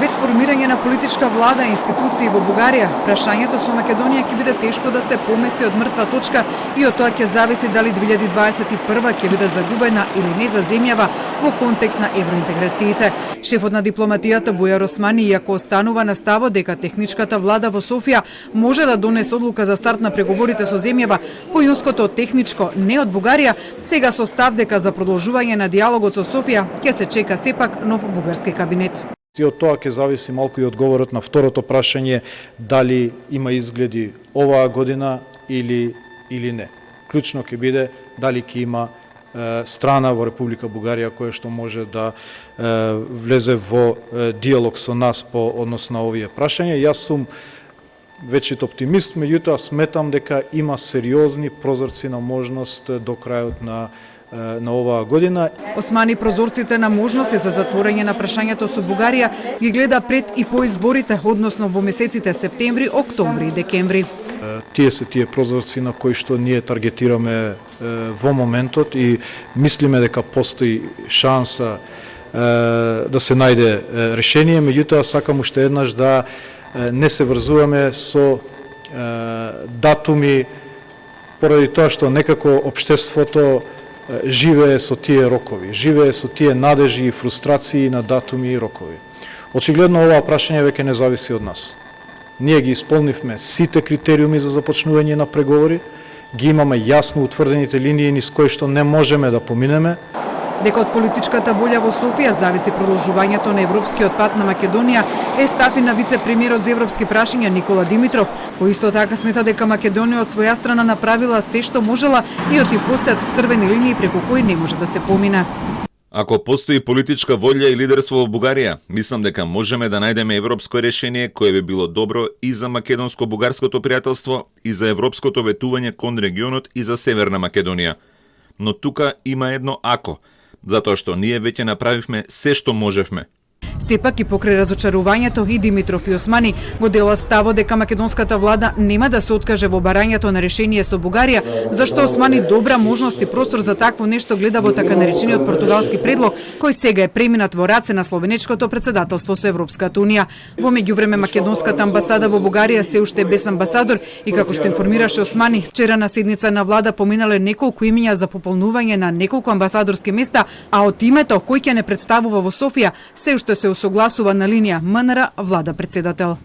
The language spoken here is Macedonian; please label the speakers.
Speaker 1: Без формирање на политичка влада и институции во Бугарија, прашањето со Македонија ќе биде тешко да се помести од мртва точка и од тоа ќе зависи дали 2021 ќе биде загубена или не за земјава во контекст на евроинтеграциите. Шефот на дипломатијата Бујар Османи, иако останува на ставот дека техничката влада во Софија може да донесе одлука за старт на преговорите со земјава, појунското техничко не од Бугарија, сега со став дека за продолжување на диалогот со Софија ќе се чека сепак нов бугарски кабинет.
Speaker 2: И од тоа ќе зависи малку и одговорот на второто прашање, дали има изгледи оваа година или не. Клучно ќе биде дали ќе има страна во Република Бугарија која што може да влезе во диалог со нас по однос на овие прашања. Јас сум вечит оптимист, меѓутоа сметам дека има сериозни прозорци на можност до крајот на оваа година.
Speaker 1: Османи прозорците на можности за затворање на прашањето со Бугарија ги гледа пред и по изборите, односно во месеците септември, октомври и декември.
Speaker 2: Тие се тие прозорци на кои што ние таргетираме во моментот и мислиме дека постои шанса да се најде решение, меѓутоа сакам уште еднаш да не се врзуваме со датуми поради тоа што некако општеството живее со тие рокови, живее со тие надежи и фрустрации на датуми и рокови. Очигледно оваа прашање веќе не зависи од нас. Ние ги исполнивме сите критериуми за започнување на преговори, ги имаме јасно утврдените линии низ кои што не можеме да поминеме.
Speaker 1: Дека од политичката волја во Софија зависи продолжувањето на европскиот пат на Македонија е став и на вице-премиерот за европски прашања Никола Димитров, кој исто така смета дека Македонија од своја страна направила се што можела и оти постојат црвени линии преку кои не може да се помине.
Speaker 3: Ако постои политичка волја и лидерство во Бугарија, мислам дека можеме да најдеме европско решение кое би било добро и за македонско-бугарското пријателство, и за европското ветување кон регионот и за Северна Македонија. Но тука има едно ако, затоа што ние веќе направивме се што можевме.
Speaker 1: Сепак и покрај разочарувањето и Димитров и Османи го дела ставот дека македонската влада нема да се откаже во барањето на решение со Бугарија, зашто Османи добра можност и простор за такво нешто гледа во така наречениот португалски предлог, кој сега е преминат во раце на словенечкото председателство со Европската унија. Во меѓувреме македонската амбасада во Бугарија се уште без амбасадор и како што информираше Османи, вчера на седница на влада поминале неколку имиња за пополнување на неколку амбасадорски места, а од името кој ќе не представува во Софија се уште се усогласува на линија МНР влада председател.